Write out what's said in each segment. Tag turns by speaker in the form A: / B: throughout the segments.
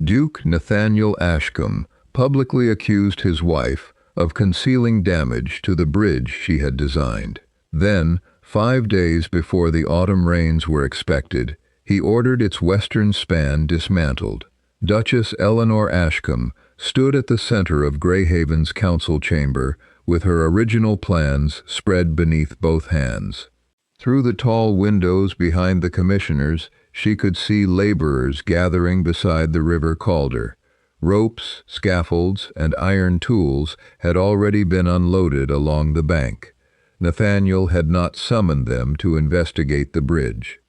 A: Duke Nathaniel Ashcombe publicly accused his wife of concealing damage to the bridge she had designed. Then, 5 days before the autumn rains were expected, he ordered its western span dismantled. Duchess Eleanor Ashcombe stood at the center of Greyhaven's council chamber with her original plans spread beneath both hands. Through the tall windows behind the commissioners, she could see laborers gathering beside the river Calder. Ropes, scaffolds, and iron tools had already been unloaded along the bank. Nathaniel had not summoned them to investigate the bridge.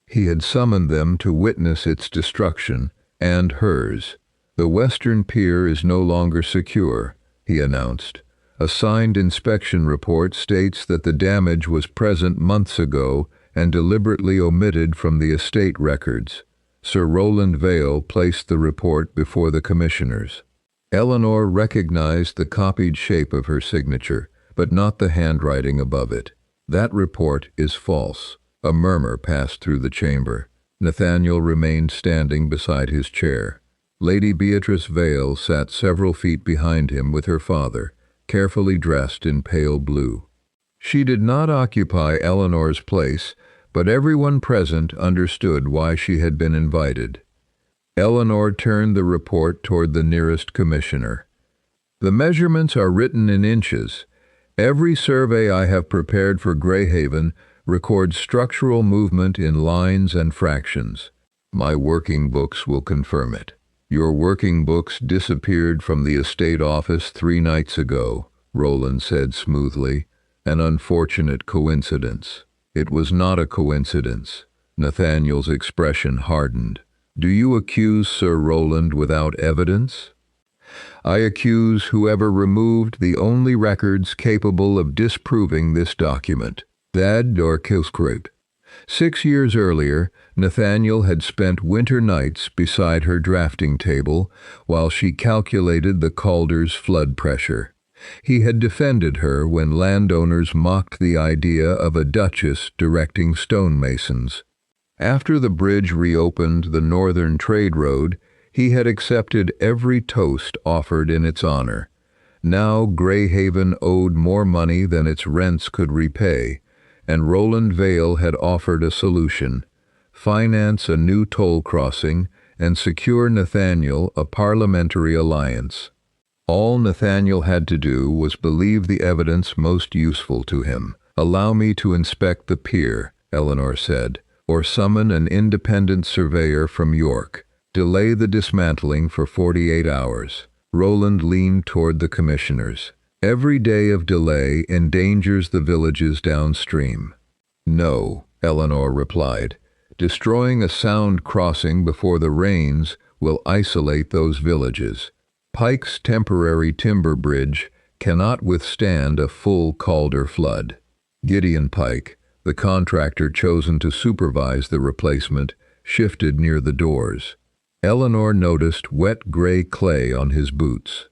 A: He had summoned them to witness its destruction, and hers. "The western pier is no longer secure," he announced. "A signed inspection report states that the damage was present months ago and deliberately omitted from the estate records." Sir Rowland Vale placed the report before the commissioners. Eleanor recognized the copied shape of her signature, but not the handwriting above it. "That report is false." A murmur passed through the chamber. Nathaniel remained standing beside his chair. Lady Beatrice Vale sat several feet behind him with her father, carefully dressed in pale blue. She did not occupy Eleanor's place, but everyone present understood why she had been invited. Eleanor turned the report toward the nearest commissioner. "The measurements are written in inches. Every survey I have prepared for Greyhaven records structural movement in lines and fractions. My working books will confirm it." "Your working books disappeared from the estate office 3 nights ago," Rowland said smoothly. "An unfortunate coincidence." "It was not a coincidence." Nathaniel's expression hardened. "Do you accuse Sir Rowland without evidence?" "I accuse whoever removed the only records capable of disproving this document." Thad or Kilscrip. 6 years earlier, Nathaniel had spent winter nights beside her drafting table while she calculated the Calder's flood pressure. He had defended her when landowners mocked the idea of a duchess directing stonemasons. After the bridge reopened the northern trade road, he had accepted every toast offered in its honor. Now Greyhaven owed more money than its rents could repay, and Rowland Vale had offered a solution: finance a new toll crossing and secure Nathaniel a parliamentary alliance. All Nathaniel had to do was believe the evidence most useful to him. "Allow me to inspect the pier," Eleanor said, "or summon an independent surveyor from York. Delay the dismantling for 48 hours. Rowland leaned toward the commissioners. "Every day of delay endangers the villages downstream." "No," Eleanor replied. "Destroying a sound crossing before the rains will isolate those villages. Pike's temporary timber bridge cannot withstand a full Calder flood." Gideon Pike, the contractor chosen to supervise the replacement, shifted near the doors. Eleanor noticed wet gray clay on his boots.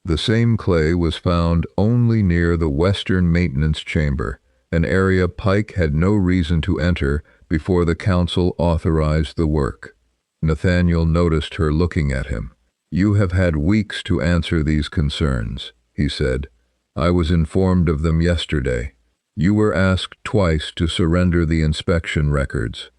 A: The same clay was found only near the western maintenance chamber, an area Pike had no reason to enter before the council authorized the work. Nathaniel noticed her looking at him. "You have had weeks to answer these concerns," he said. "I was informed of them yesterday. You were asked twice to surrender the inspection records."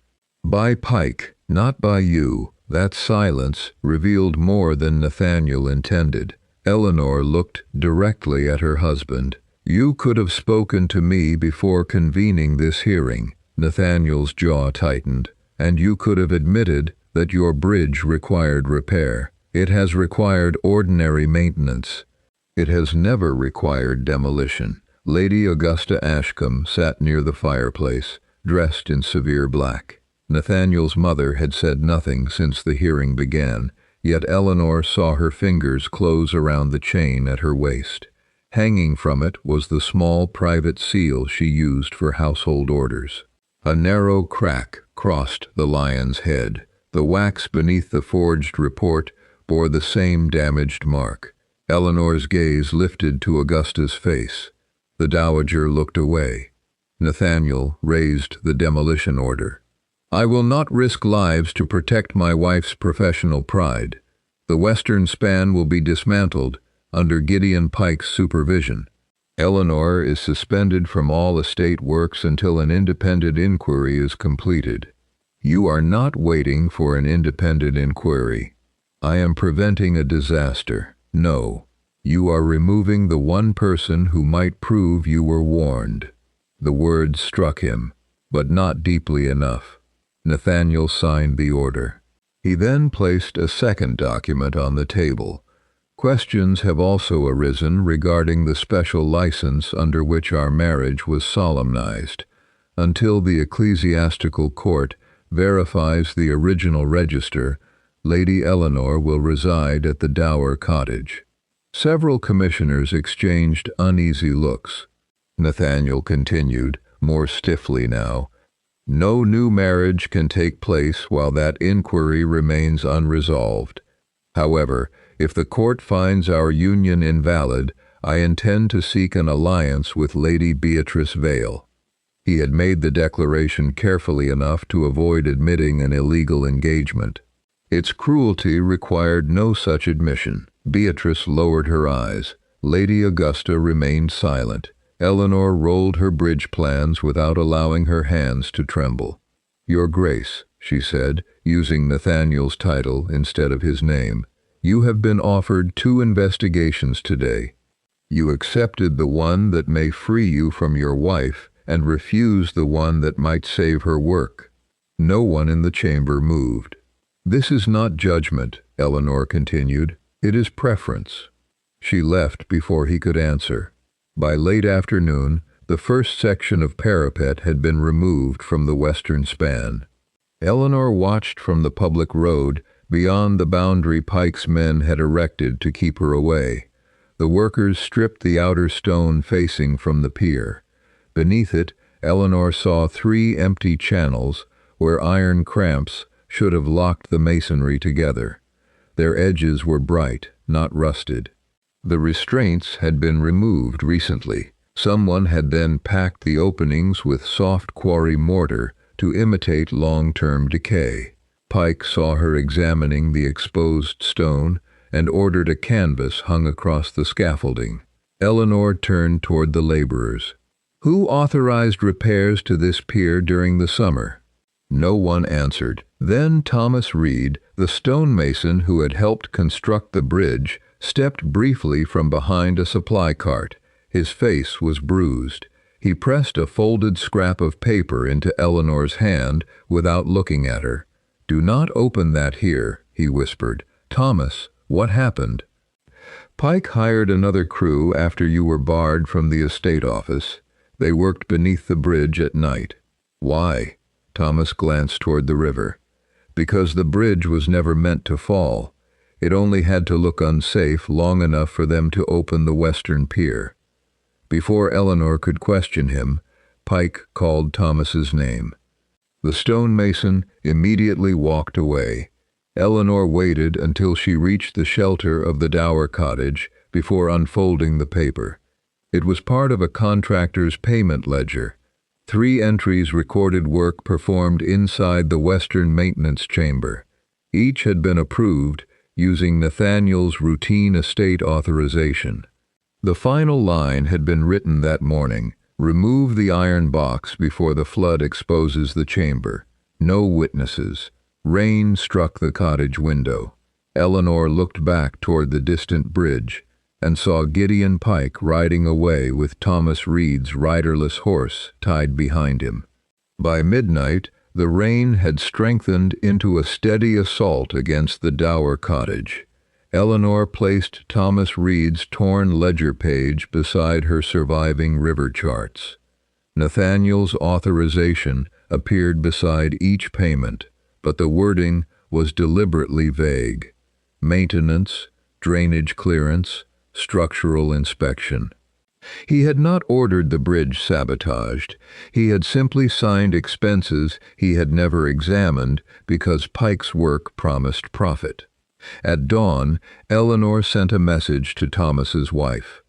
A: "By Pike, not by you." That silence revealed more than Nathaniel intended. Eleanor looked directly at her husband. "You could have spoken to me before convening this hearing." Nathaniel's jaw tightened. "And you could have admitted that your bridge required repair. It has required ordinary maintenance. It has never required demolition." Lady Augusta Ashcombe sat near the fireplace, dressed in severe black. Nathaniel's mother had said nothing since the hearing began, yet Eleanor saw her fingers close around the chain at her waist. Hanging from it was the small private seal she used for household orders. A narrow crack crossed the lion's head. The wax beneath the forged report bore the same damaged mark. Eleanor's gaze lifted to Augusta's face. The dowager looked away. Nathaniel raised the demolition order. "I will not risk lives to protect my wife's professional pride." The western span will be dismantled under Gideon Pike's supervision. Eleanor is suspended from all estate works until an independent inquiry is completed. You are not waiting for an independent inquiry. I am preventing a disaster. No, you are removing the one person who might prove you were warned. The words struck him, but not deeply enough. Nathaniel signed the order. He then placed a second document on the table. Questions have also arisen regarding the special license under which our marriage was solemnized. Until the ecclesiastical court verifies the original register, Lady Eleanor will reside at the dower cottage. Several commissioners exchanged uneasy looks. Nathaniel continued, more stiffly now, "No new marriage can take place while that inquiry remains unresolved. However, if the court finds our union invalid, I intend to seek an alliance with Lady Beatrice Vale." He had made the declaration carefully enough to avoid admitting an illegal engagement. Its cruelty required no such admission. Beatrice lowered her eyes. Lady Augusta remained silent. Eleanor rolled her bridge plans without allowing her hands to tremble. "Your Grace," she said, using Nathaniel's title instead of his name, "you have been offered 2 investigations today. You accepted the one that may free you from your wife and refused the one that might save her work." No one in the chamber moved. "This is not judgment," Eleanor continued. "It is preference." She left before he could answer. By late afternoon, the first section of parapet had been removed from the western span. Eleanor watched from the public road beyond the boundary Pike's men had erected to keep her away. The workers stripped the outer stone facing from the pier. Beneath it, Eleanor saw 3 empty channels where iron cramps should have locked the masonry together. Their edges were bright, not rusted. The restraints had been removed recently. Someone had then packed the openings with soft quarry mortar to imitate long-term decay. Pike saw her examining the exposed stone and ordered a canvas hung across the scaffolding. Eleanor turned toward the laborers. "Who authorized repairs to this pier during the summer?" No one answered. Then Thomas Reed, the stonemason who had helped construct the bridge, stepped briefly from behind a supply cart. His face was bruised. He pressed a folded scrap of paper into Eleanor's hand without looking at her. "Do not open that here," he whispered. "Thomas, what happened?" "Pike hired another crew after you were barred from the estate office. They worked beneath the bridge at night." "Why?" Thomas glanced toward the river. "Because the bridge was never meant to fall. It only had to look unsafe long enough for them to open the western pier." Before Eleanor could question him, Pike called Thomas's name. The stonemason immediately walked away. Eleanor waited until she reached the shelter of the dower cottage before unfolding the paper. It was part of a contractor's payment ledger. 3 entries recorded work performed inside the western maintenance chamber. Each had been approved using Nathaniel's routine estate authorization. The final line had been written that morning: "Remove the iron box before the flood exposes the chamber. No witnesses." Rain struck the cottage window. Eleanor looked back toward the distant bridge and saw Gideon Pike riding away with Thomas Reed's riderless horse tied behind him. By midnight, the rain had strengthened into a steady assault against the dower cottage. Eleanor placed Thomas Reed's torn ledger page beside her surviving river charts. Nathaniel's authorization appeared beside each payment, but the wording was deliberately vague. Maintenance, drainage clearance, structural inspection. He had not ordered the bridge sabotaged. He had simply signed expenses he had never examined because Pike's work promised profit. At dawn, Eleanor sent a message to Thomas's wife.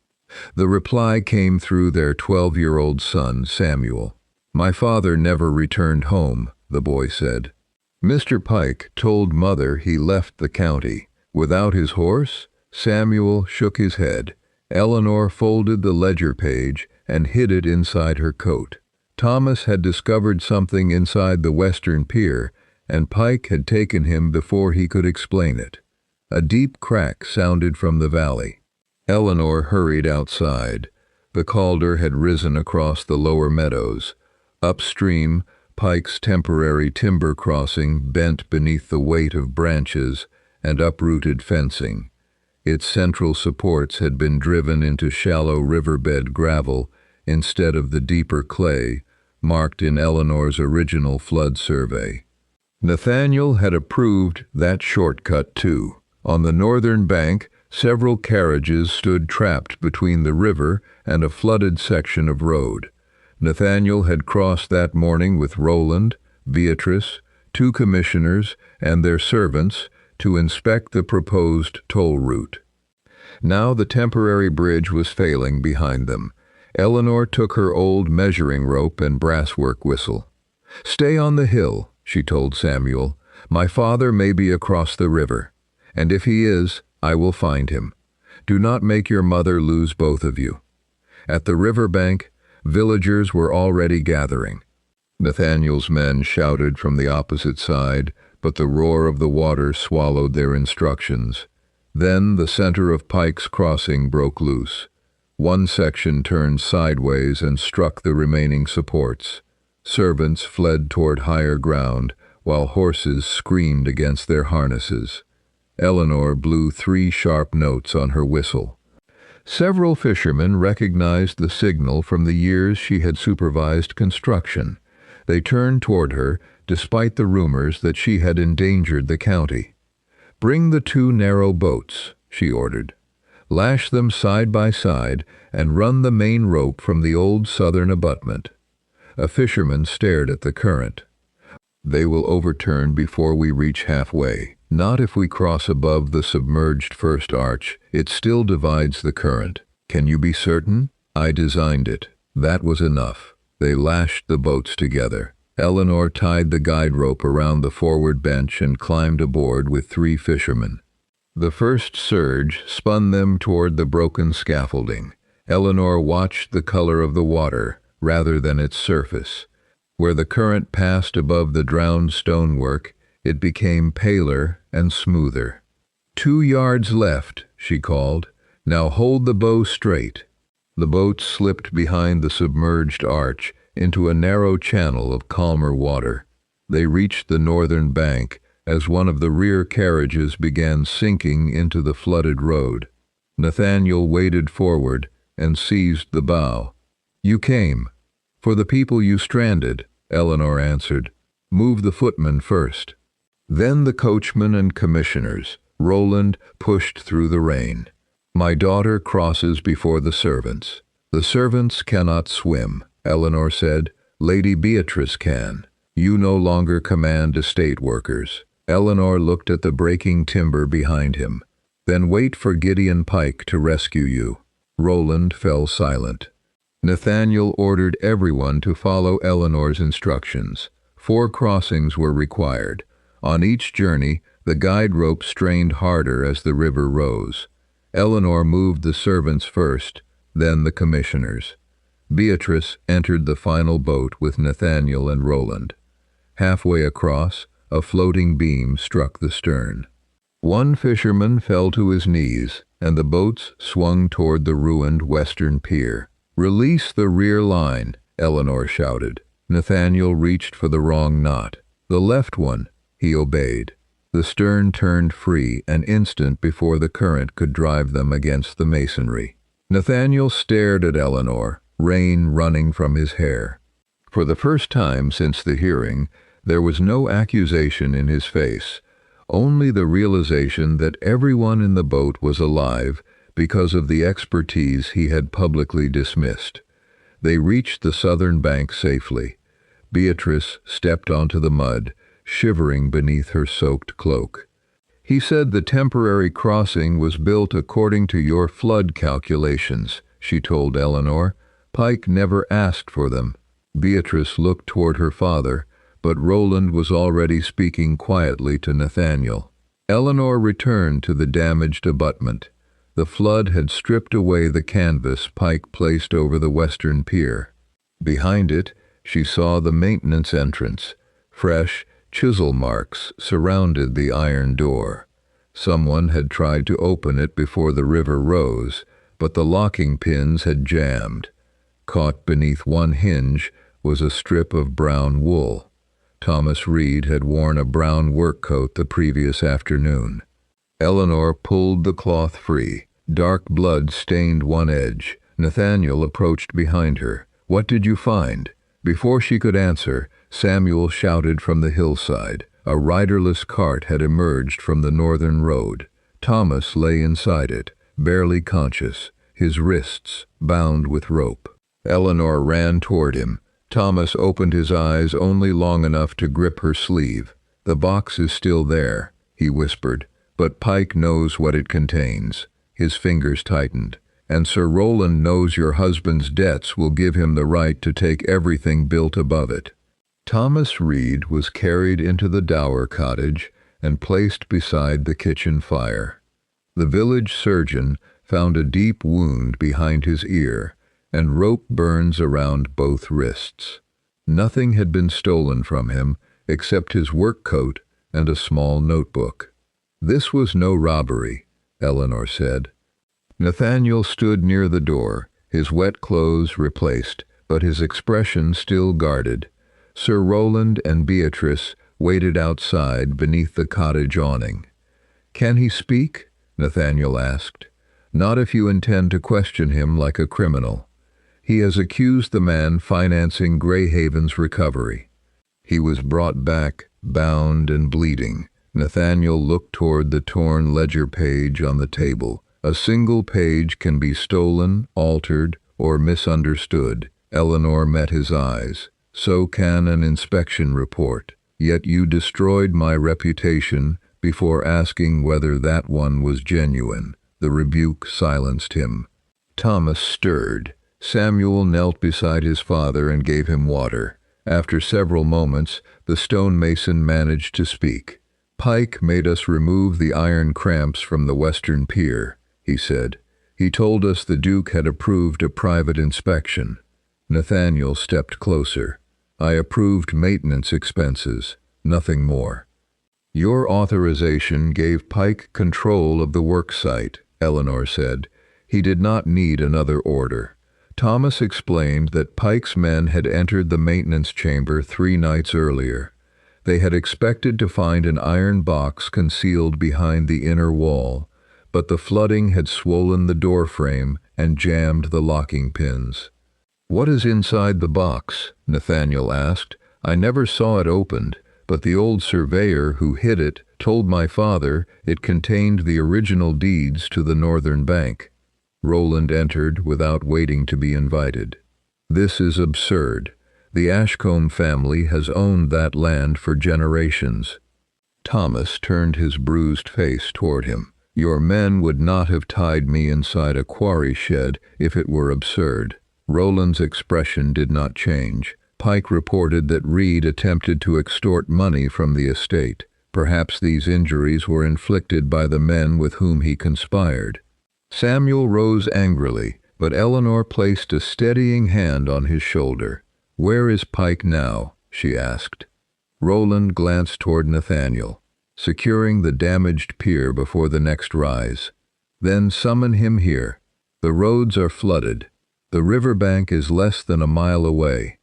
A: The reply came through their 12-year-old son, Samuel. "My father never returned home," the boy said. "Mr. Pike told Mother he left the county. Without his horse? Samuel shook his head. Eleanor folded the ledger page and hid it inside her coat. Thomas had discovered something inside the western pier, and Pike had taken him before he could explain it. A deep crack sounded from the valley. Eleanor hurried outside. The Calder had risen across the lower meadows. Upstream, Pike's temporary timber crossing bent beneath the weight of branches and uprooted fencing. Its central supports had been driven into shallow riverbed gravel instead of the deeper clay marked in Eleanor's original flood survey. Nathaniel had approved that shortcut too. On the northern bank, several carriages stood trapped between the river and a flooded section of road. Nathaniel had crossed that morning with Roland, Beatrice, 2 commissioners, and their servants to inspect the proposed toll route. Now the temporary bridge was failing behind them. Eleanor took her old measuring rope and brasswork whistle. "Stay on the hill," she told Samuel. "My father may be across the river, and if he is, I will find him. Do not make your mother lose both of you." At the river bank, villagers were already gathering. Nathaniel's men shouted from the opposite side, but the roar of the water swallowed their instructions. Then the center of Pike's crossing broke loose. One section turned sideways and struck the remaining supports. Servants fled toward higher ground, while horses screamed against their harnesses. Eleanor blew 3 sharp notes on her whistle. Several fishermen recognized the signal from the years she had supervised construction. They turned toward her, despite the rumors that she had endangered the county. "Bring the 2 narrow boats," she ordered. "Lash them side by side and run the main rope from the old southern abutment." A fisherman stared at the current. "They will overturn before we reach halfway. Not if we cross above the submerged first arch. It still divides the current." "Can you be certain?" "I designed it." That was enough. They lashed the boats together. Eleanor tied the guide rope around the forward bench and climbed aboard with 3 fishermen. The first surge spun them toward the broken scaffolding. Eleanor watched the color of the water rather than its surface. Where the current passed above the drowned stonework, it became paler and smoother. 2 yards left," she called. "Now hold the bow straight." The boat slipped behind the submerged arch into a narrow channel of calmer water. They reached the northern bank as one of the rear carriages began sinking into the flooded road. Nathaniel waded forward and seized the bow. "You came. For the people you stranded," Eleanor answered. "Move the footmen first." Then the coachman and commissioners. Roland pushed through the rain. "My daughter crosses before the servants." "The servants cannot swim," Eleanor said. "Lady Beatrice can. You no longer command estate workers." Eleanor looked at the breaking timber behind him. "Then wait for Gideon Pike to rescue you." Roland fell silent. Nathaniel ordered everyone to follow Eleanor's instructions. 4 crossings were required. On each journey, the guide rope strained harder as the river rose. Eleanor moved the servants first, then the commissioners. Beatrice entered the final boat with Nathaniel and Roland. Halfway across, a floating beam struck the stern. One fisherman fell to his knees, and the boats swung toward the ruined western pier. "Release the rear line," Eleanor shouted. Nathaniel reached for the wrong knot. "The left one." He obeyed. The stern turned free an instant before the current could drive them against the masonry. Nathaniel stared at Eleanor, rain running from his hair. For the first time since the hearing, there was no accusation in his face, only the realization that everyone in the boat was alive because of the expertise he had publicly dismissed. They reached the southern bank safely. Beatrice stepped onto the mud, shivering beneath her soaked cloak. "He said the temporary crossing was built according to your flood calculations," she told Eleanor. "Pike never asked for them." Beatrice looked toward her father, but Roland was already speaking quietly to Nathaniel. Eleanor returned to the damaged abutment. The flood had stripped away the canvas Pike placed over the western pier. Behind it, she saw the maintenance entrance. Fresh chisel marks surrounded the iron door. Someone had tried to open it before the river rose, but the locking pins had jammed. Caught beneath one hinge was a strip of brown wool. Thomas Reed had worn a brown work coat the previous afternoon. Eleanor pulled the cloth free. Dark blood stained one edge. Nathaniel approached behind her. "What did you find?" Before she could answer, Samuel shouted from the hillside. A riderless cart had emerged from the northern road. Thomas lay inside it, barely conscious, his wrists bound with rope. Eleanor ran toward him. Thomas opened his eyes only long enough to grip her sleeve. "The box is still there," he whispered, "but Pike knows what it contains." His fingers tightened. "And Sir Rowland knows your husband's debts will give him the right to take everything built above it." Thomas Reed was carried into the dower cottage and placed beside the kitchen fire. The village surgeon found a deep wound behind his ear and rope burns around both wrists. Nothing had been stolen from him except his work coat and a small notebook. "This was no robbery," Eleanor said. Nathaniel stood near the door, his wet clothes replaced, but his expression still guarded. Sir Rowland and Beatrice waited outside beneath the cottage awning. "Can he speak?" Nathaniel asked. "Not if you intend to question him like a criminal. He has accused the man financing Greyhaven's recovery." He was brought back, bound and bleeding. Nathaniel looked toward the torn ledger page on the table. "A single page can be stolen, altered, or misunderstood." Eleanor met his eyes. "So can an inspection report. Yet you destroyed my reputation before asking whether that one was genuine." The rebuke silenced him. Thomas stirred. Samuel knelt beside his father and gave him water. After several moments, the stonemason managed to speak. "Pike made us remove the iron cramps from the western pier," he said. "He told us the Duke had approved a private inspection." Nathaniel stepped closer. "I approved maintenance expenses, nothing more." "Your authorization gave Pike control of the work site," Eleanor said. "He did not need another order." Thomas explained that Pike's men had entered the maintenance chamber 3 nights earlier. They had expected to find an iron box concealed behind the inner wall, but the flooding had swollen the door frame and jammed the locking pins. "What is inside the box?" Nathaniel asked. "I never saw it opened, but the old surveyor who hid it told my father it contained the original deeds to the northern bank." Rowland entered without waiting to be invited. "This is absurd. The Ashcombe family has owned that land for generations." Thomas turned his bruised face toward him. "Your men would not have tied me inside a quarry shed if it were absurd." Rowland's expression did not change. Pike reported that Reed attempted to extort money from the estate. Perhaps these injuries were inflicted by the men with whom he conspired. Samuel rose angrily, but Eleanor placed a steadying hand on his shoulder. "Where is Pike now?" she asked. Rowland glanced toward Nathaniel. "Securing the damaged pier before the next rise. Then summon him here. The roads are flooded. The riverbank is less than a mile away."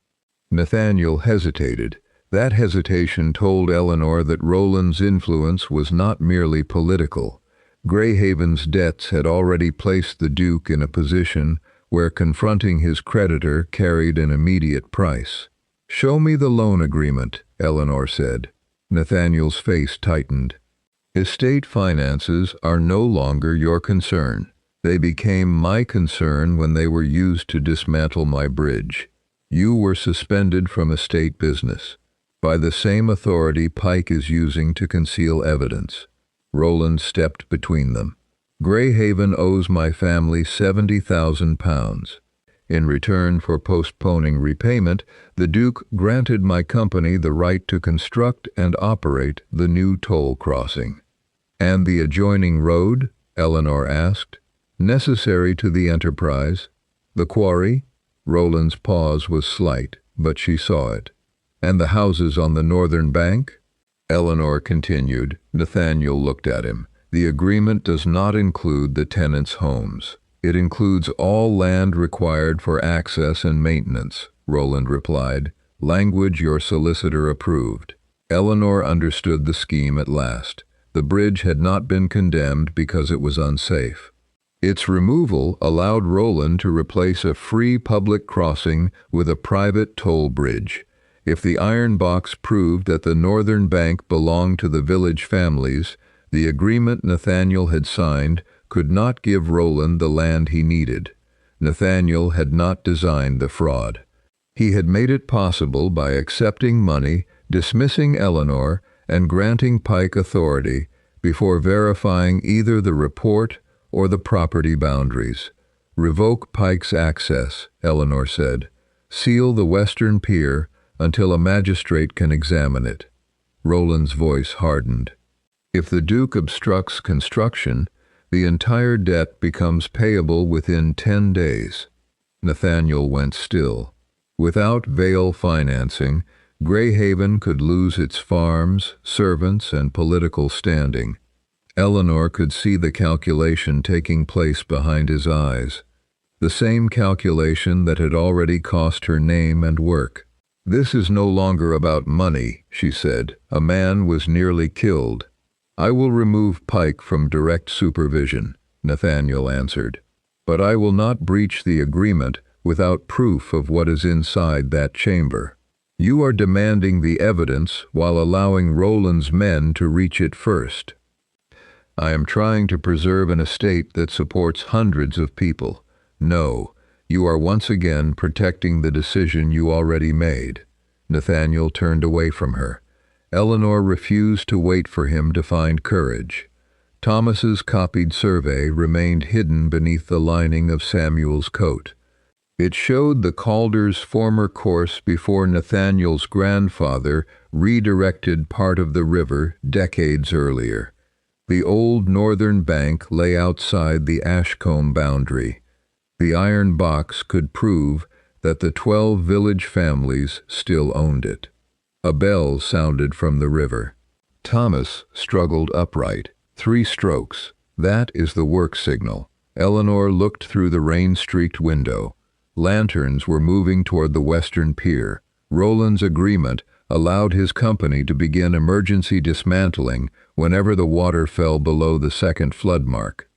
A: Nathaniel hesitated. That hesitation told Eleanor that Rowland's influence was not merely political. Greyhaven's debts had already placed the Duke in a position where confronting his creditor carried an immediate price. "Show me the loan agreement," Eleanor said. Nathaniel's face tightened. "Estate finances are no longer your concern. They became my concern when they were used to dismantle my bridge. You were suspended from estate business, by the same authority Pike is using to conceal evidence." Rowland stepped between them. "Greyhaven owes my family £70,000. In return for postponing repayment, the Duke granted my company the right to construct and operate the new toll crossing." "And the adjoining road?" Eleanor asked. "Necessary to the enterprise." "The quarry?" Roland's pause was slight, but she saw it. "And the houses on the northern bank?" Eleanor continued. Nathaniel looked at him. "The agreement does not include the tenants' homes. It includes all land required for access and maintenance," Roland replied. "Language your solicitor approved." Eleanor understood the scheme at last. The bridge had not been condemned because it was unsafe. Its removal allowed Roland to replace a free public crossing with a private toll bridge. If the iron box proved that the northern bank belonged to the village families, the agreement Nathaniel had signed could not give Roland the land he needed. Nathaniel had not designed the fraud. He had made it possible by accepting money, dismissing Eleanor, and granting Pike authority before verifying either the report or the property boundaries. "Revoke Pike's access," Eleanor said. "Seal the western pier until a magistrate can examine it." Roland's voice hardened. "If the Duke obstructs construction, the entire debt becomes payable within 10 days. Nathaniel went still. Without Vale financing, Greyhaven could lose its farms, servants, and political standing. Eleanor could see the calculation taking place behind his eyes. The same calculation that had already cost her name and work. "This is no longer about money," she said. "A man was nearly killed." "I will remove Pike from direct supervision," Nathaniel answered. "But I will not breach the agreement without proof of what is inside that chamber. You are demanding the evidence while allowing Roland's men to reach it first." "I am trying to preserve an estate that supports hundreds of people. No, you are once again protecting the decision you already made." Nathaniel turned away from her. Eleanor refused to wait for him to find courage. Thomas's copied survey remained hidden beneath the lining of Samuel's coat. It showed the Calder's former course before Nathaniel's grandfather redirected part of the river decades earlier. The old northern bank lay outside the Ashcombe boundary. The iron box could prove that the 12 village families still owned it. A bell sounded from the river. Thomas struggled upright. 3 strokes. That is the work signal. Eleanor looked through the rain-streaked window. Lanterns were moving toward the western pier. Roland's agreement allowed his company to begin emergency dismantling whenever the water fell below the second flood mark.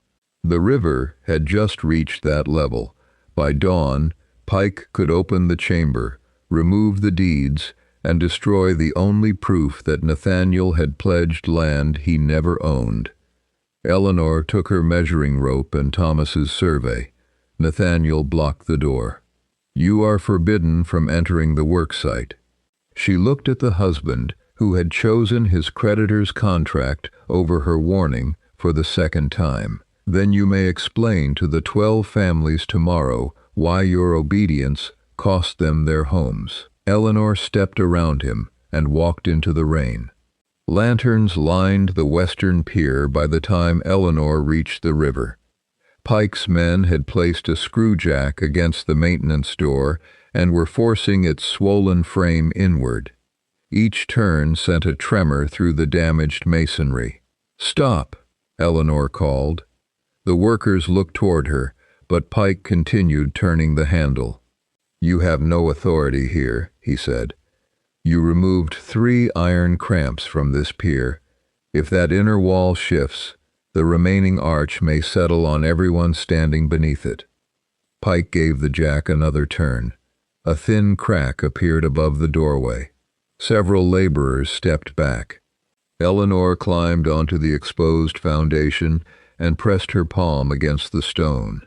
A: The river had just reached that level. By dawn, Pike could open the chamber, remove the deeds, and destroy the only proof that Nathaniel had pledged land he never owned. Eleanor took her measuring rope and Thomas's survey. Nathaniel blocked the door. "You are forbidden from entering the worksite." She looked at the husband who had chosen his creditor's contract over her warning for the second time. "Then you may explain to the 12 families tomorrow why your obedience cost them their homes." Eleanor stepped around him and walked into the rain. Lanterns lined the western pier by the time Eleanor reached the river. Pike's men had placed a screwjack against the maintenance door and were forcing its swollen frame inward. Each turn sent a tremor through the damaged masonry. "Stop!" Eleanor called. The workers looked toward her, but Pike continued turning the handle. "You have no authority here," he said. "You removed 3 iron cramps from this pier. If that inner wall shifts, the remaining arch may settle on everyone standing beneath it." Pike gave the jack another turn. A thin crack appeared above the doorway. Several laborers stepped back. Eleanor climbed onto the exposed foundation and pressed her palm against the stone.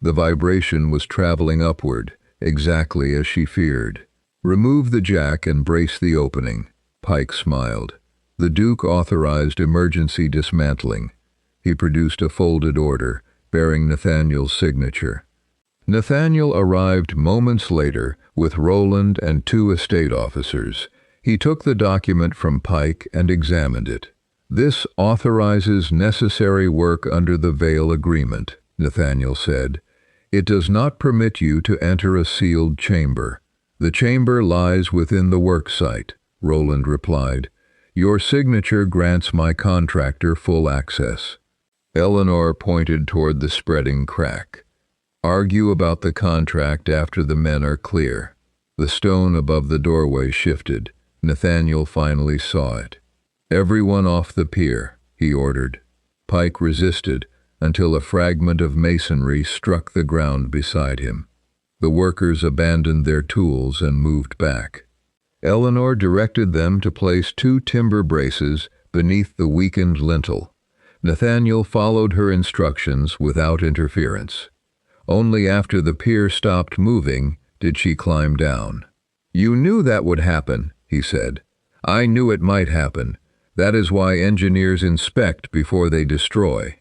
A: The vibration was traveling upward, exactly as she feared. "Remove the jack and brace the opening." Pike smiled. The Duke authorized emergency dismantling. He produced a folded order, bearing Nathaniel's signature. Nathaniel arrived moments later with Roland and 2 estate officers. He took the document from Pike and examined it. "This authorizes necessary work under the Vale Agreement," Nathaniel said. "It does not permit you to enter a sealed chamber." "The chamber lies within the work site," Roland replied. "Your signature grants my contractor full access." Eleanor pointed toward the spreading crack. "Argue about the contract after the men are clear." The stone above the doorway shifted. Nathaniel finally saw it. "Everyone off the pier," he ordered. Pike resisted until a fragment of masonry struck the ground beside him. The workers abandoned their tools and moved back. Eleanor directed them to place 2 timber braces beneath the weakened lintel. Nathaniel followed her instructions without interference. Only after the pier stopped moving did she climb down. "You knew that would happen," he said. "I knew it might happen. That is why engineers inspect before they destroy."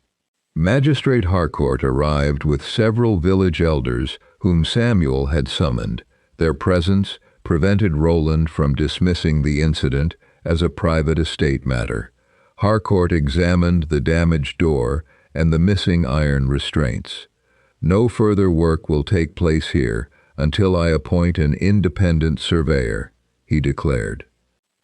A: Magistrate Harcourt arrived with several village elders whom Samuel had summoned. Their presence prevented Roland from dismissing the incident as a private estate matter. Harcourt examined the damaged door and the missing iron restraints. "No further work will take place here until I appoint an independent surveyor," he declared.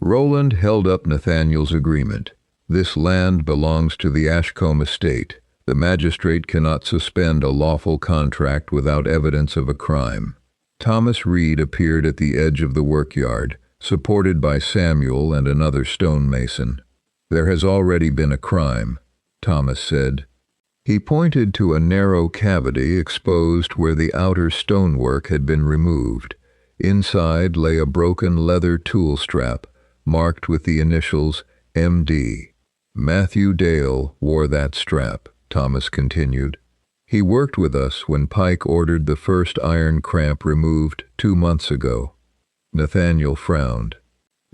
A: Roland held up Nathaniel's agreement. "This land belongs to the Ashcombe estate. The magistrate cannot suspend a lawful contract without evidence of a crime." Thomas Reed appeared at the edge of the workyard, supported by Samuel and another stonemason. "There has already been a crime," Thomas said. He pointed to a narrow cavity exposed where the outer stonework had been removed. Inside lay a broken leather tool strap, marked with the initials M.D. "Matthew Dale wore that strap," Thomas continued. "He worked with us when Pike ordered the first iron cramp removed 2 months ago." Nathaniel frowned.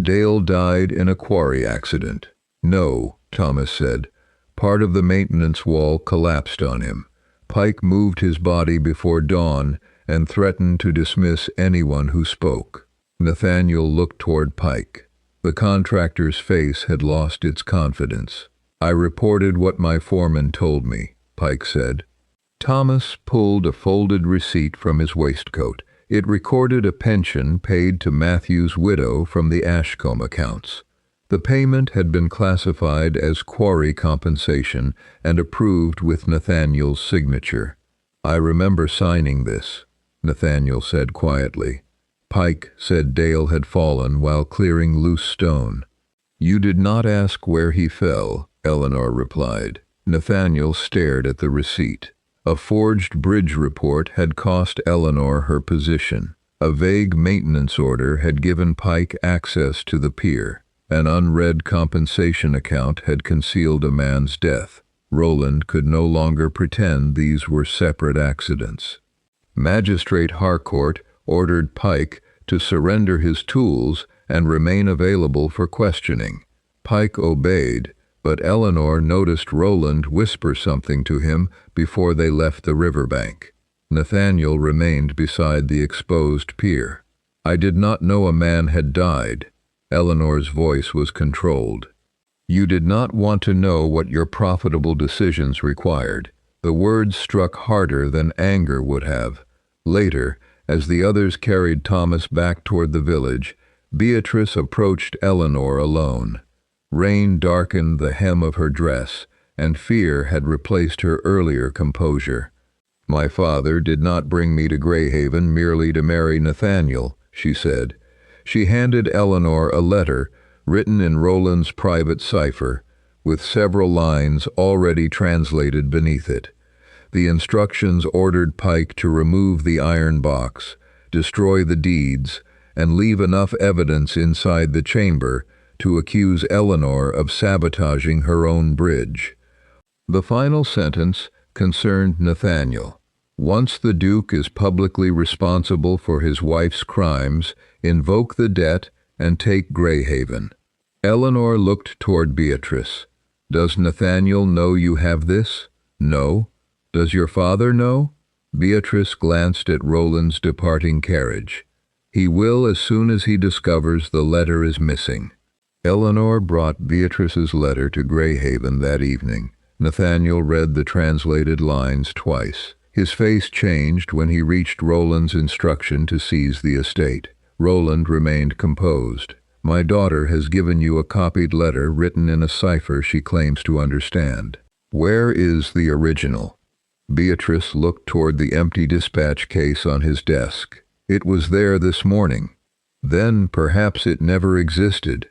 A: "Dale died in a quarry accident." "No," Thomas said. "Part of the maintenance wall collapsed on him. Pike moved his body before dawn and threatened to dismiss anyone who spoke." Nathaniel looked toward Pike. The contractor's face had lost its confidence. "I reported what my foreman told me," Pike said. Thomas pulled a folded receipt from his waistcoat. It recorded a pension paid to Matthew's widow from the Ashcombe accounts. The payment had been classified as quarry compensation and approved with Nathaniel's signature. "I remember signing this," Nathaniel said quietly. Pike said Dale had fallen while clearing loose stone. "You did not ask where he fell," Eleanor replied. Nathaniel stared at the receipt. A forged bridge report had cost Eleanor her position. A vague maintenance order had given Pike access to the pier. An unread compensation account had concealed a man's death. Roland could no longer pretend these were separate accidents. Magistrate Harcourt ordered Pike to surrender his tools and remain available for questioning. Pike obeyed, but Eleanor noticed Roland whisper something to him before they left the riverbank. Nathaniel remained beside the exposed pier. "I did not know a man had died." Eleanor's voice was controlled. "You did not want to know what your profitable decisions required." The words struck harder than anger would have. Later, as the others carried Thomas back toward the village, Beatrice approached Eleanor alone. Rain darkened the hem of her dress, and fear had replaced her earlier composure. "My father did not bring me to Greyhaven merely to marry Nathaniel," she said. She handed Eleanor a letter written in Roland's private cipher, with several lines already translated beneath it. The instructions ordered Pike to remove the iron box, destroy the deeds, and leave enough evidence inside the chamber to accuse Eleanor of sabotaging her own bridge. The final sentence concerned Nathaniel. "Once the Duke is publicly responsible for his wife's crimes, invoke the debt and take Greyhaven." Eleanor looked toward Beatrice. "Does Nathaniel know you have this?" "No." "Does your father know?" Beatrice glanced at Roland's departing carriage. "He will as soon as he discovers the letter is missing." Eleanor brought Beatrice's letter to Greyhaven that evening. Nathaniel read the translated lines twice. His face changed when he reached Roland's instruction to seize the estate. Roland remained composed. "My daughter has given you a copied letter written in a cipher she claims to understand. Where is the original?" Beatrice looked toward the empty dispatch case on his desk. "It was there this morning." "Then perhaps it never existed."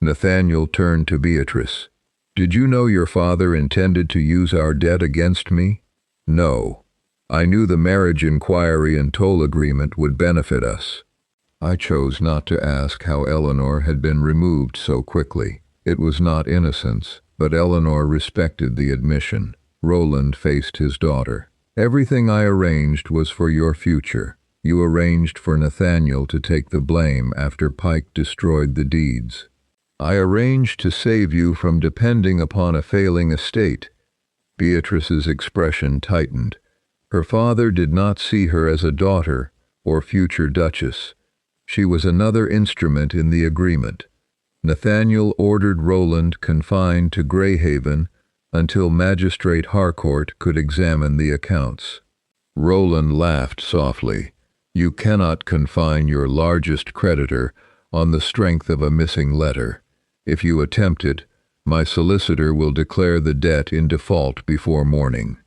A: Nathaniel turned to Beatrice. "Did you know your father intended to use our debt against me?" "No. I knew the marriage inquiry and toll agreement would benefit us." I chose not to ask how Eleanor had been removed so quickly. It was not innocence, but Eleanor respected the admission. Roland faced his daughter. "Everything I arranged was for your future. You arranged for Nathaniel to take the blame after Pike destroyed the deeds. I arranged to save you from depending upon a failing estate." Beatrice's expression tightened. Her father did not see her as a daughter or future duchess. She was another instrument in the agreement. Nathaniel ordered Roland confined to Greyhaven until Magistrate Harcourt could examine the accounts. Roland laughed softly. "You cannot confine your largest creditor on the strength of a missing letter. If you attempt it, my solicitor will declare the debt in default before morning."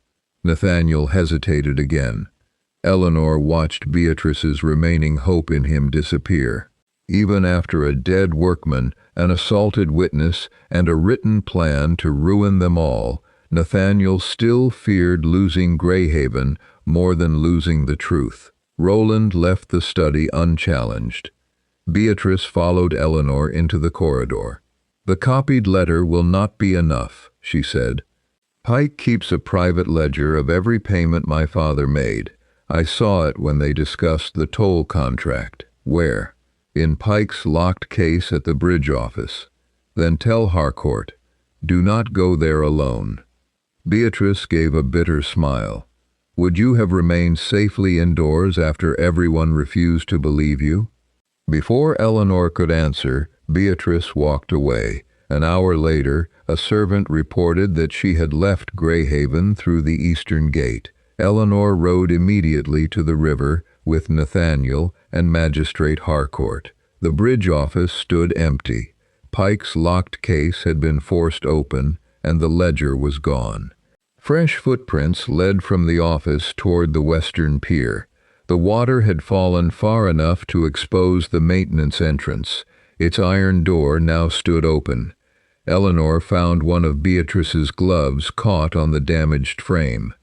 A: Nathaniel hesitated again. Eleanor watched Beatrice's remaining hope in him disappear. Even after a dead workman, an assaulted witness, and a written plan to ruin them all, Nathaniel still feared losing Greyhaven more than losing the truth. Roland left the study unchallenged. Beatrice followed Eleanor into the corridor. "The copied letter will not be enough," she said. "Pike keeps a private ledger of every payment my father made. I saw it when they discussed the toll contract." "Where?" "In Pike's locked case at the bridge office." "Then tell Harcourt. Do not go there alone." Beatrice gave a bitter smile. "Would you have remained safely indoors after everyone refused to believe you?" Before Eleanor could answer, Beatrice walked away. An hour later, a servant reported that she had left Greyhaven through the eastern gate. Eleanor rode immediately to the river with Nathaniel and Magistrate Harcourt. The bridge office stood empty. Pike's locked case had been forced open, and the ledger was gone. Fresh footprints led from the office toward the western pier. The water had fallen far enough to expose the maintenance entrance. Its iron door now stood open. Eleanor found one of Beatrice's gloves caught on the damaged frame.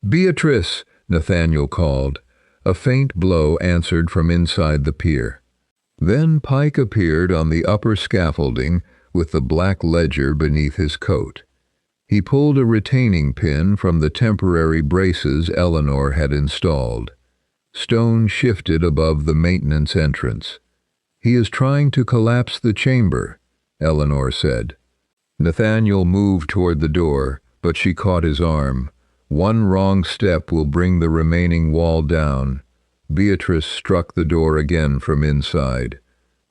A: "Beatrice!" Nathaniel called. A faint blow answered from inside the pier. Then Pike appeared on the upper scaffolding with the black ledger beneath his coat. He pulled a retaining pin from the temporary braces Eleanor had installed. Stone shifted above the maintenance entrance. "He is trying to collapse the chamber," Eleanor said. Nathaniel moved toward the door, but she caught his arm. "One wrong step will bring the remaining wall down." Beatrice struck the door again from inside.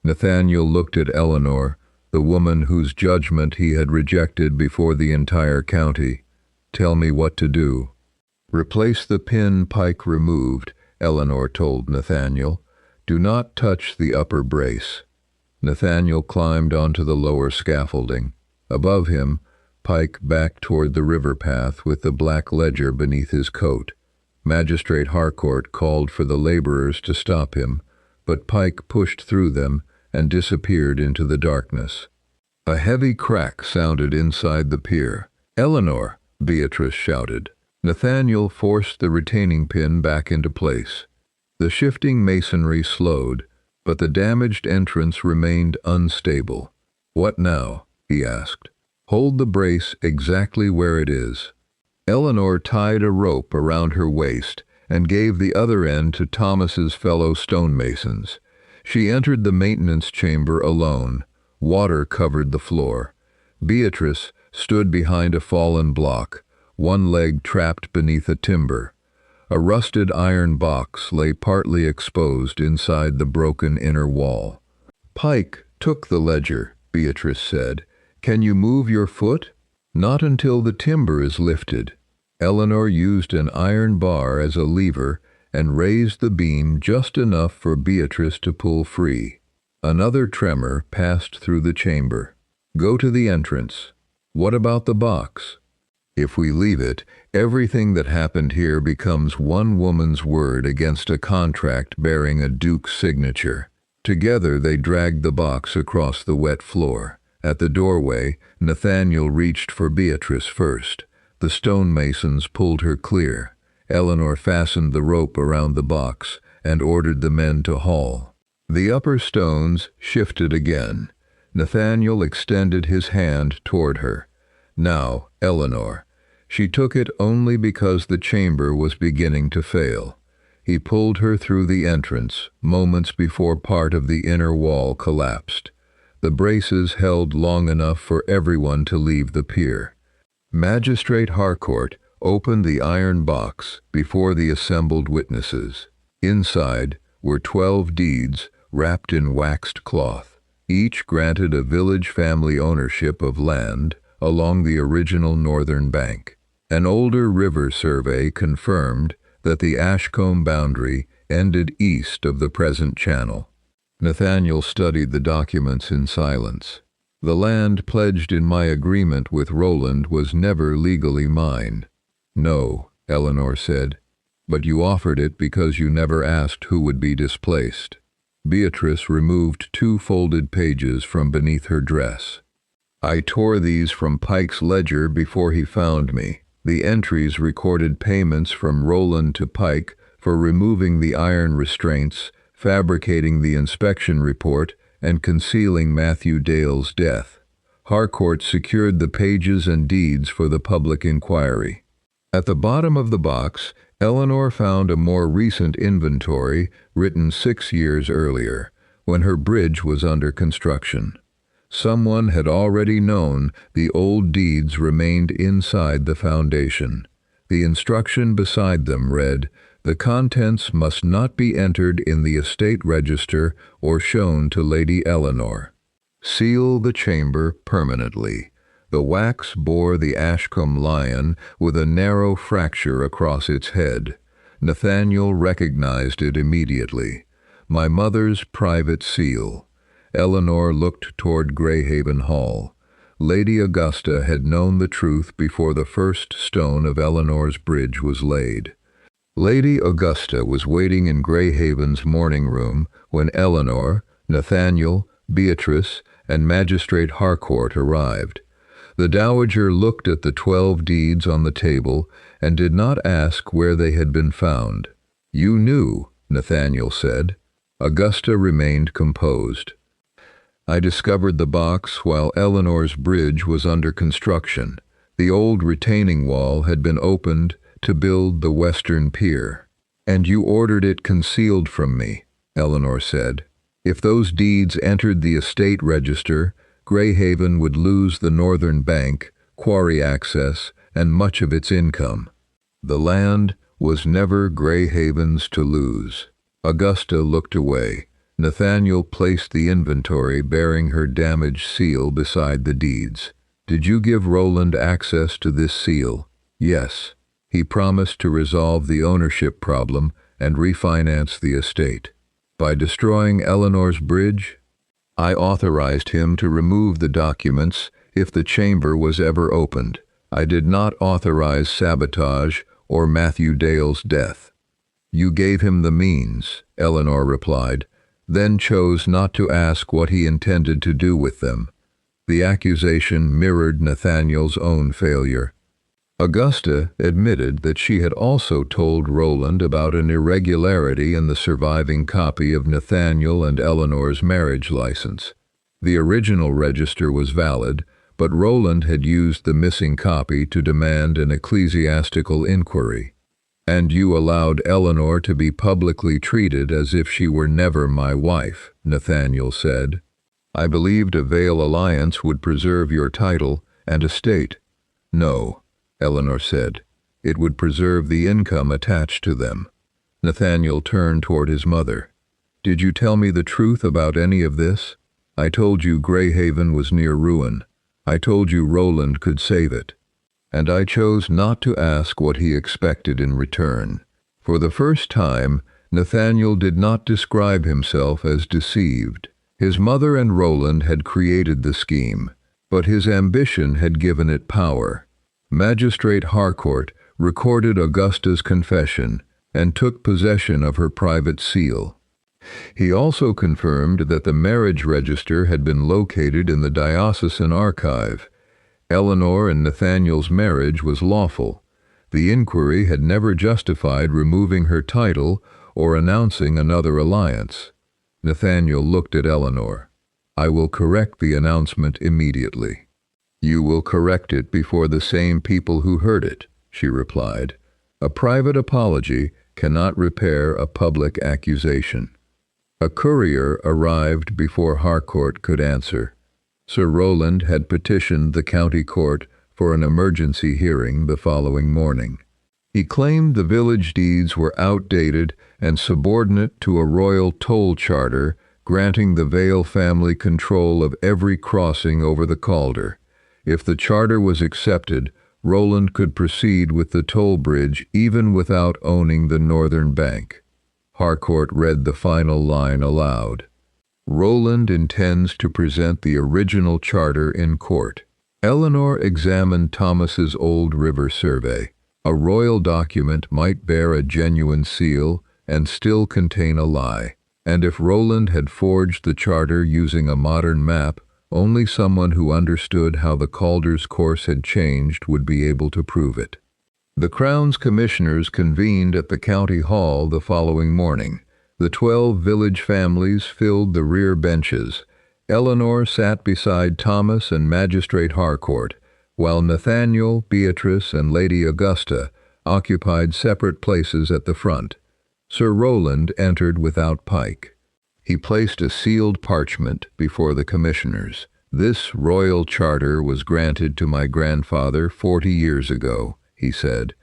A: Nathaniel looked at Eleanor, the woman whose judgment he had rejected before the entire county. "Tell me what to do." "Replace the pin Pike removed," Eleanor told Nathaniel. "Do not touch the upper brace." Nathaniel climbed onto the lower scaffolding. Above him, Pike backed toward the river path with the black ledger beneath his coat. Magistrate Harcourt called for the laborers to stop him, but Pike pushed through them and disappeared into the darkness. A heavy crack sounded inside the pier. "Eleanor!" Beatrice shouted. Nathaniel forced the retaining pin back into place. The shifting masonry slowed, but the damaged entrance remained unstable. "What now?" he asked. "Hold the brace exactly where it is." Eleanor tied a rope around her waist and gave the other end to Thomas's fellow stonemasons. She entered the maintenance chamber alone. Water covered the floor. Beatrice stood behind a fallen block, one leg trapped beneath a timber. A rusted iron box lay partly exposed inside the broken inner wall. Pike took the ledger, Beatrice said. "Can you move your foot?" "Not until the timber is lifted." Eleanor used an iron bar as a lever and raised the beam just enough for Beatrice to pull free. Another tremor passed through the chamber. "Go to the entrance." "What about the box?" "If we leave it, everything that happened here becomes one woman's word against a contract bearing a duke's signature." Together they dragged the box across the wet floor. At the doorway, Nathaniel reached for Beatrice first. The stonemasons pulled her clear. Eleanor fastened the rope around the box and ordered the men to haul. The upper stones shifted again. Nathaniel extended his hand toward her. "Now, Eleanor." She took it only because the chamber was beginning to fail. He pulled her through the entrance, moments before part of the inner wall collapsed. The braces held long enough for everyone to leave the pier. Magistrate Harcourt opened the iron box before the assembled witnesses. Inside were 12 deeds wrapped in waxed cloth. Each granted a village family ownership of land along the original northern bank. An older river survey confirmed that the Ashcombe boundary ended east of the present channel. Nathaniel studied the documents in silence. "The land pledged in my agreement with Roland was never legally mine." "No," Eleanor said, "but you offered it because you never asked who would be displaced." Beatrice removed 2 folded pages from beneath her dress. "I tore these from Pike's ledger before he found me. The entries recorded payments from Roland to Pike for removing the iron restraints, fabricating the inspection report, and concealing Matthew Dale's death. Harcourt secured the pages and deeds for the public inquiry." At the bottom of the box, Eleanor found a more recent inventory written 6 years earlier, when her bridge was under construction. Someone had already known the old deeds remained inside the foundation. The instruction beside them read, "The contents must not be entered in the estate register or shown to Lady Eleanor. Seal the chamber permanently." The wax bore the Ashcombe lion with a narrow fracture across its head. Nathaniel recognized it immediately. "My mother's private seal." Eleanor looked toward Greyhaven Hall. Lady Augusta had known the truth before the first stone of Eleanor's bridge was laid. Lady Augusta was waiting in Greyhaven's morning room when Eleanor, Nathaniel, Beatrice, and Magistrate Harcourt arrived. The dowager looked at the 12 deeds on the table and did not ask where they had been found. "You knew," Nathaniel said. Augusta remained composed. "I discovered the box while Eleanor's bridge was under construction. The old retaining wall had been opened to build the western pier." "And you ordered it concealed from me," Eleanor said. "If those deeds entered the estate register, Greyhaven would lose the northern bank, quarry access, and much of its income." "The land was never Greyhaven's to lose." Augusta looked away. Nathaniel placed the inventory bearing her damaged seal beside the deeds. "Did you give Roland access to this seal?" "Yes. He promised to resolve the ownership problem and refinance the estate." "By destroying Eleanor's bridge?" "I authorized him to remove the documents if the chamber was ever opened. I did not authorize sabotage or Matthew Dale's death." "You gave him the means," Eleanor replied, then chose not to ask what he intended to do with them. The accusation mirrored Nathaniel's own failure. Augusta admitted that she had also told Roland about an irregularity in the surviving copy of Nathaniel and Eleanor's marriage license. The original register was valid, but Roland had used the missing copy to demand an ecclesiastical inquiry. "And you allowed Eleanor to be publicly treated as if she were never my wife," Nathaniel said. "I believed a Vale alliance would preserve your title and estate." "No," Eleanor said. "It would preserve the income attached to them." Nathaniel turned toward his mother. "Did you tell me the truth about any of this?" I told you Greyhaven was near ruin. I told you Roland could save it. And I chose not to ask what he expected in return. For the first time, Nathaniel did not describe himself as deceived. His mother and Roland had created the scheme, but his ambition had given it power. Magistrate Harcourt recorded Augusta's confession and took possession of her private seal. He also confirmed that the marriage register had been located in the diocesan archive. Eleanor and Nathaniel's marriage was lawful. The inquiry had never justified removing her title or announcing another alliance. Nathaniel looked at Eleanor. I will correct the announcement immediately. You will correct it before the same people who heard it, she replied. A private apology cannot repair a public accusation. A courier arrived before Harcourt could answer. Sir Roland had petitioned the county court for an emergency hearing the following morning. He claimed the village deeds were outdated and subordinate to a royal toll charter granting the Vale family control of every crossing over the Calder. If the charter was accepted, Roland could proceed with the toll bridge even without owning the northern bank. Harcourt read the final line aloud. Roland intends to present the original charter in court. Eleanor examined Thomas's old river survey. A royal document might bear a genuine seal and still contain a lie. And if Roland had forged the charter using a modern map, only someone who understood how the Calder's course had changed would be able to prove it. The Crown's commissioners convened at the county hall the following morning. The 12 village families filled the rear benches. Eleanor sat beside Thomas and Magistrate Harcourt, while Nathaniel, Beatrice, and Lady Augusta occupied separate places at the front. Sir Roland entered without pike. He placed a sealed parchment before the commissioners. This royal charter was granted to my grandfather 40 years ago, he said.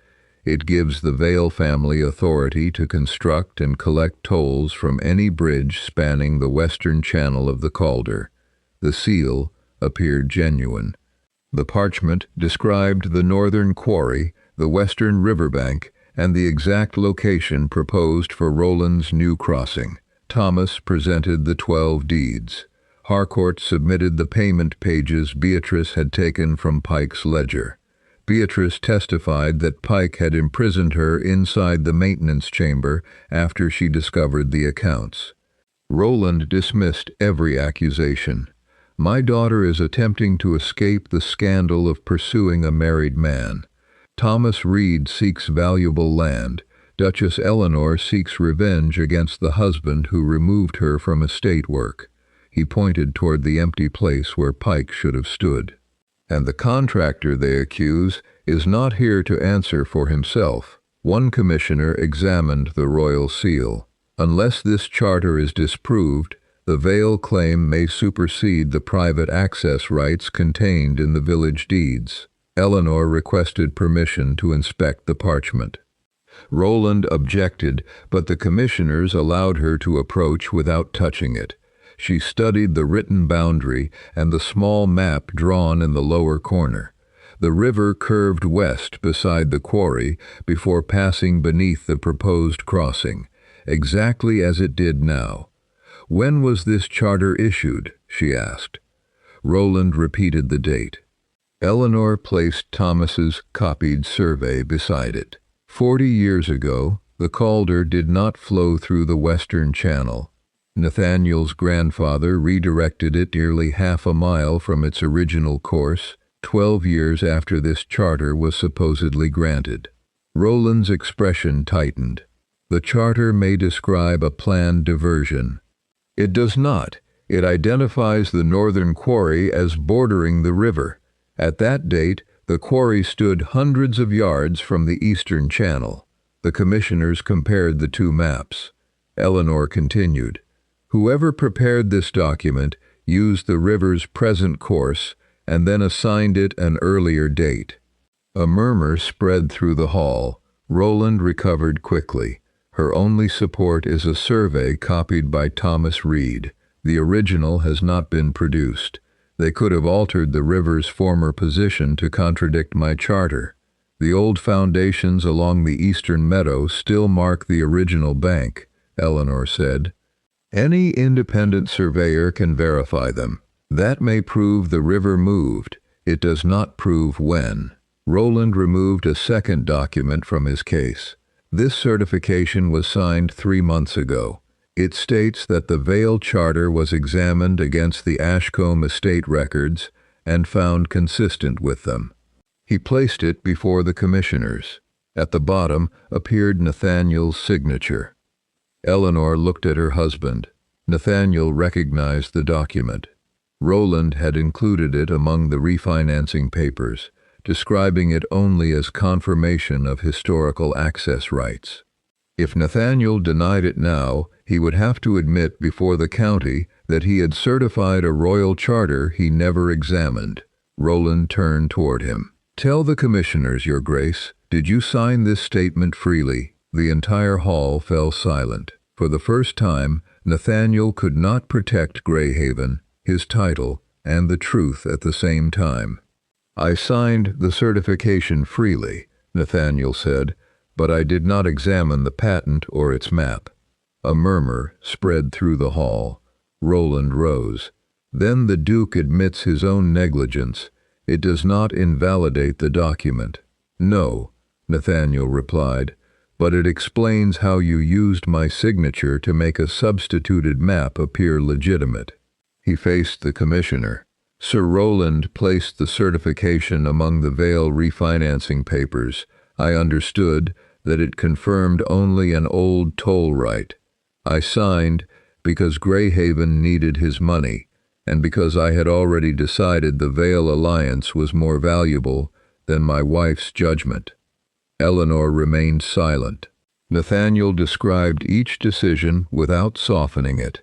A: It gives the Vale family authority to construct and collect tolls from any bridge spanning the western channel of the Calder. The seal appeared genuine. The parchment described the northern quarry, the western riverbank, and the exact location proposed for Roland's new crossing. Thomas presented the 12 deeds. Harcourt submitted the payment pages Beatrice had taken from Pike's ledger. Beatrice testified that Pike had imprisoned her inside the maintenance chamber after she discovered the accounts. Roland dismissed every accusation. My daughter is attempting to escape the scandal of pursuing a married man. Thomas Reed seeks valuable land. Duchess Eleanor seeks revenge against the husband who removed her from estate work. He pointed toward the empty place where Pike should have stood. And the contractor they accuse is not here to answer for himself. One commissioner examined the royal seal. Unless this charter is disproved, the Vale claim may supersede the private access rights contained in the village deeds. Eleanor requested permission to inspect the parchment. Roland objected, but the commissioners allowed her to approach without touching it. She studied the written boundary and the small map drawn in the lower corner. The river curved west beside the quarry before passing beneath the proposed crossing, exactly as it did now. When was this charter issued? She asked. Roland repeated the date. Eleanor placed Thomas's copied survey beside it. 40 years ago, the Calder did not flow through the western channel. Nathaniel's grandfather redirected it nearly half a mile from its original course, 12 years after this charter was supposedly granted. Roland's expression tightened. The charter may describe a planned diversion. It does not. It identifies the northern quarry as bordering the river. At that date, the quarry stood hundreds of yards from the eastern channel. The commissioners compared the two maps. Eleanor continued. Whoever prepared this document used the river's present course and then assigned it an earlier date. A murmur spread through the hall. Roland recovered quickly. Her only support is a survey copied by Thomas Reed. The original has not been produced. They could have altered the river's former position to contradict my charter. The old foundations along the eastern meadow still mark the original bank, Eleanor said. Any independent surveyor can verify them. That may prove the river moved. It does not prove when. Roland removed a second document from his case. This certification was signed 3 months ago. It states that the Vale charter was examined against the Ashcombe estate records and found consistent with them. He placed it before the commissioners. At the bottom appeared Nathaniel's signature. Eleanor looked at her husband. Nathaniel recognized the document. Roland had included it among the refinancing papers, describing it only as confirmation of historical access rights. If Nathaniel denied it now, he would have to admit before the county that he had certified a royal charter he never examined. Roland turned toward him. "Tell the commissioners, Your Grace, did you sign this statement freely?" The entire hall fell silent. For the first time, Nathaniel could not protect Greyhaven, his title, and the truth at the same time. "I signed the certification freely," Nathaniel said, "but I did not examine the patent or its map." A murmur spread through the hall. Roland rose. "Then the Duke admits his own negligence. It does not invalidate the document." "No," Nathaniel replied, "but it explains how you used my signature to make a substituted map appear legitimate." He faced the commissioner. "Sir Roland placed the certification among the Vale refinancing papers. I understood that it confirmed only an old toll right. I signed because Greyhaven needed his money, and because I had already decided the Vale alliance was more valuable than my wife's judgment." Eleanor remained silent. Nathaniel described each decision without softening it.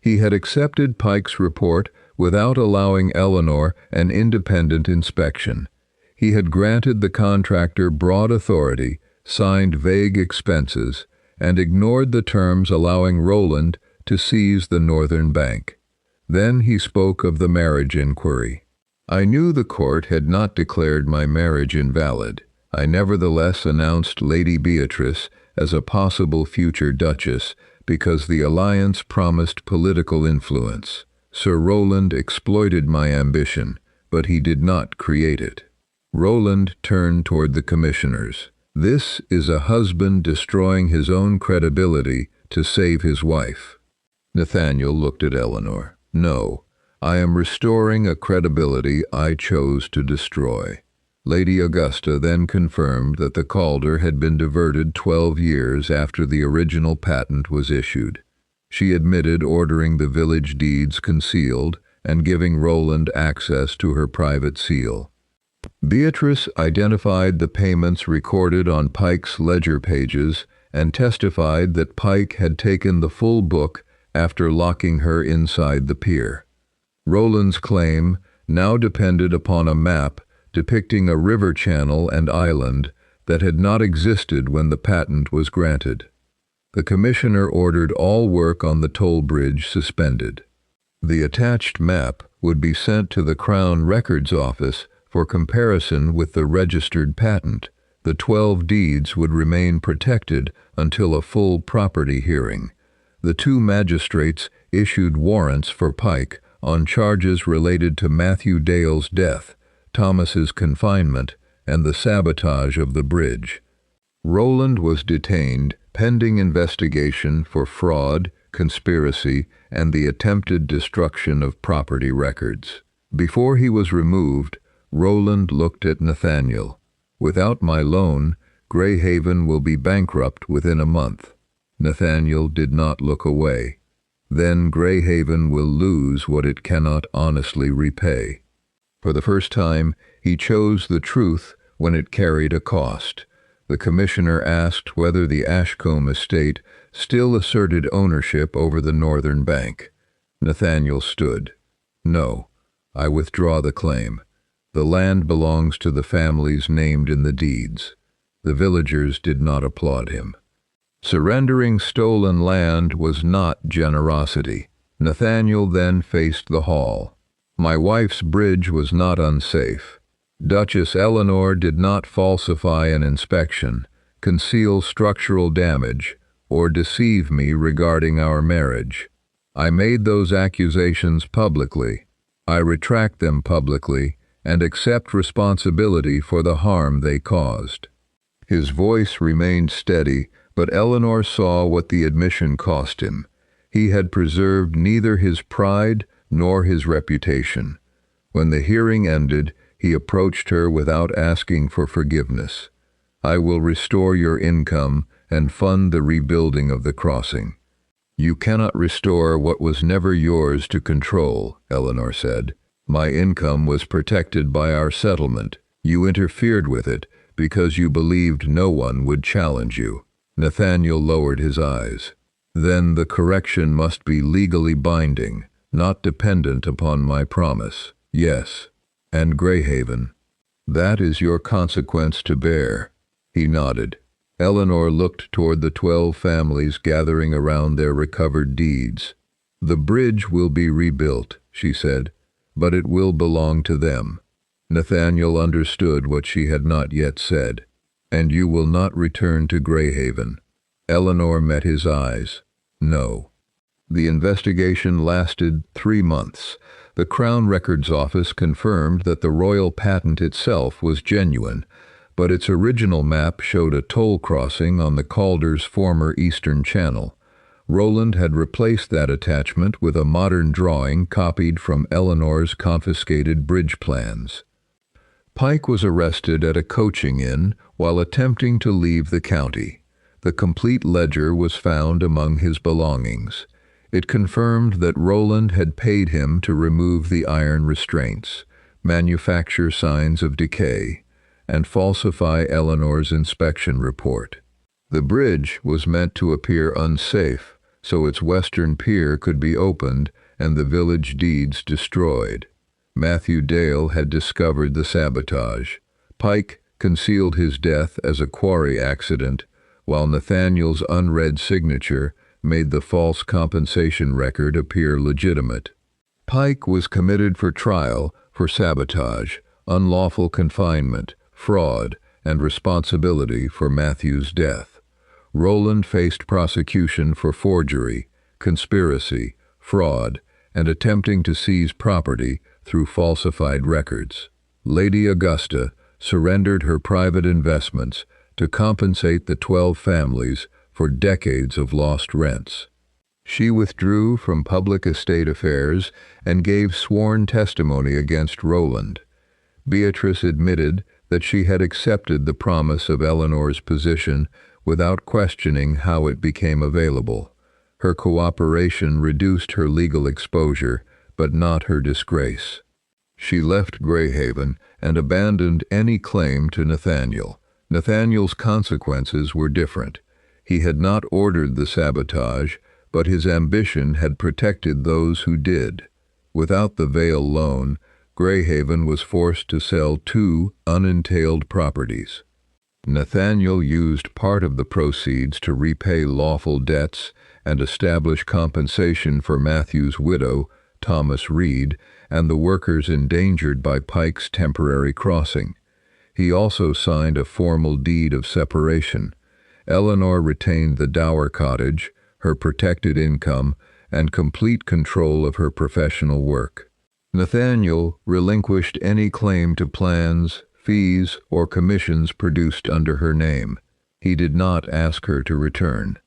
A: He had accepted Pike's report without allowing Eleanor an independent inspection. He had granted the contractor broad authority, signed vague expenses, and ignored the terms allowing Roland to seize the northern bank. Then he spoke of the marriage inquiry. "I knew the court had not declared my marriage invalid. I nevertheless announced Lady Beatrice as a possible future duchess because the alliance promised political influence. Sir Roland exploited my ambition, but he did not create it." Roland turned toward the commissioners. "This is a husband destroying his own credibility to save his wife." Nathaniel looked at Eleanor. "No, I am restoring a credibility I chose to destroy." Lady Augusta then confirmed that the Calder had been diverted 12 years after the original patent was issued. She admitted ordering the village deeds concealed and giving Roland access to her private seal. Beatrice identified the payments recorded on Pike's ledger pages and testified that Pike had taken the full book after locking her inside the pier. Roland's claim now depended upon a map depicting a river channel and island that had not existed when the patent was granted. The commissioner ordered all work on the toll bridge suspended. The attached map would be sent to the Crown Records Office for comparison with the registered patent. The 12 deeds would remain protected until a full property hearing. The 2 magistrates issued warrants for Pike on charges related to Matthew Dale's death, Thomas's confinement, and the sabotage of the bridge. Roland was detained pending investigation for fraud, conspiracy, and the attempted destruction of property records. Before he was removed, Roland looked at Nathaniel. "Without my loan, Greyhaven will be bankrupt within a month." Nathaniel did not look away. "Then Greyhaven will lose what it cannot honestly repay." For the first time, he chose the truth when it carried a cost. The commissioner asked whether the Ashcombe estate still asserted ownership over the northern bank. Nathaniel stood. "No, I withdraw the claim. The land belongs to the families named in the deeds." The villagers did not applaud him. Surrendering stolen land was not generosity. Nathaniel then faced the hall. My wife's bridge was not unsafe. Duchess Eleanor did not falsify an inspection, conceal structural damage, or deceive me regarding our marriage. I made those accusations publicly. I retract them publicly and accept responsibility for the harm they caused. His voice remained steady, but Eleanor saw what the admission cost him. He had preserved neither his pride nor his reputation. When the hearing ended, he approached her without asking for forgiveness. I will restore your income and fund the rebuilding of the crossing. You cannot restore what was never yours to control, Eleanor said. My income was protected by our settlement. You interfered with it because you believed no one would challenge you. Nathaniel lowered his eyes. Then the correction must be legally binding, not dependent upon my promise. Yes. And Greyhaven. That is your consequence to bear. He nodded. Eleanor looked toward the 12 families gathering around their recovered deeds. The bridge will be rebuilt, she said, but it will belong to them. Nathaniel understood what she had not yet said. And you will not return to Greyhaven. Eleanor met his eyes. No. The investigation lasted 3 months. The Crown Records Office confirmed that the royal patent itself was genuine, but its original map showed a toll crossing on the Calder's former eastern channel. Roland had replaced that attachment with a modern drawing copied from Eleanor's confiscated bridge plans. Pike was arrested at a coaching inn while attempting to leave the county. The complete ledger was found among his belongings. It confirmed that Roland had paid him to remove the iron restraints, manufacture signs of decay, and falsify Eleanor's inspection report. The bridge was meant to appear unsafe, so its western pier could be opened and the village deeds destroyed. Matthew Dale had discovered the sabotage. Pike concealed his death as a quarry accident, while Nathaniel's unread signature made the false compensation record appear legitimate. Pike was committed for trial for sabotage, unlawful confinement, fraud, and responsibility for Matthew's death. Roland faced prosecution for forgery, conspiracy, fraud, and attempting to seize property through falsified records. Lady Augusta surrendered her private investments to compensate the 12 families for decades of lost rents. She withdrew from public estate affairs and gave sworn testimony against Roland. Beatrice admitted that she had accepted the promise of Eleanor's position without questioning how it became available. Her cooperation reduced her legal exposure, but not her disgrace. She left Greyhaven and abandoned any claim to Nathaniel. Nathaniel's consequences were different. He had not ordered the sabotage, but his ambition had protected those who did. Without the Vale loan, Greyhaven was forced to sell 2 unentailed properties. Nathaniel used part of the proceeds to repay lawful debts and establish compensation for Matthew's widow, Thomas Reed, and the workers endangered by Pike's temporary crossing. He also signed a formal deed of separation. Eleanor retained the dower cottage, her protected income, and complete control of her professional work. Nathaniel relinquished any claim to plans, fees, or commissions produced under her name. He did not ask her to return.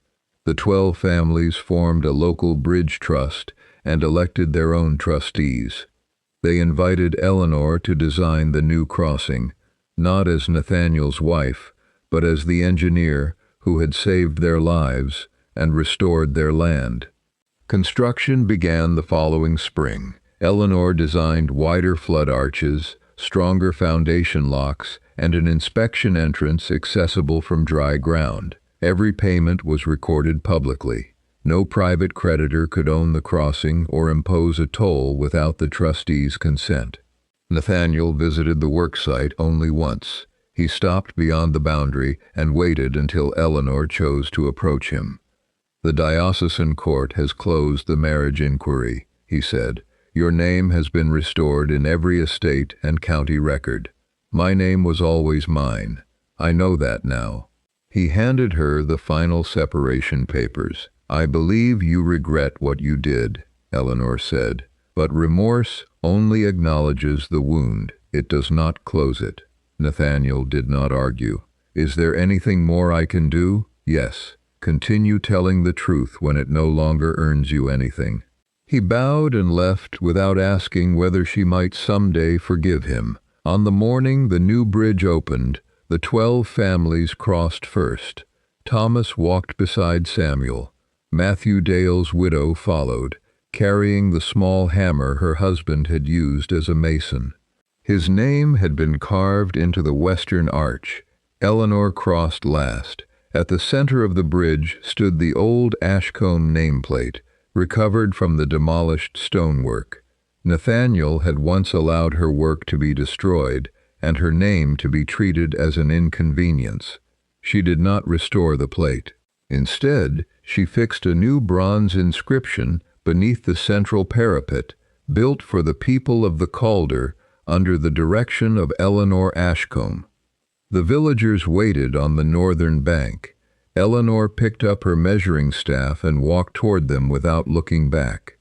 A: The 12 families formed a local bridge trust and elected their own trustees. They invited Eleanor to design the new crossing, not as Nathaniel's wife, but as the engineer who had saved their lives and restored their land. Construction began the following spring. Eleanor designed wider flood arches, stronger foundation locks, and an inspection entrance accessible from dry ground. Every payment was recorded publicly. No private creditor could own the crossing or impose a toll without the trustees' consent. Nathaniel visited the worksite only once. He stopped beyond the boundary and waited until Eleanor chose to approach him. "The diocesan court has closed the marriage inquiry," he said. "Your name has been restored in every estate and county record. My name was always mine. I know that now." He handed her the final separation papers. "I believe you regret what you did," Eleanor said, "but remorse only acknowledges the wound. It does not close it." Nathaniel did not argue. "Is there anything more I can do?" "Yes. Continue telling the truth when it no longer earns you anything." He bowed and left without asking whether she might someday forgive him. On the morning the new bridge opened, the 12 families crossed first. Thomas walked beside Samuel. Matthew Dale's widow followed, carrying the small hammer her husband had used as a mason. His name had been carved into the western arch. Eleanor crossed last. At the center of the bridge stood the old Ashcombe nameplate, recovered from the demolished stonework. Nathaniel had once allowed her work to be destroyed and her name to be treated as an inconvenience. She did not restore the plate. Instead, she fixed a new bronze inscription beneath the central parapet, built for the people of the Calder under the direction of Eleanor Ashcombe. The villagers waited on the northern bank. Eleanor picked up her measuring staff and walked toward them without looking back.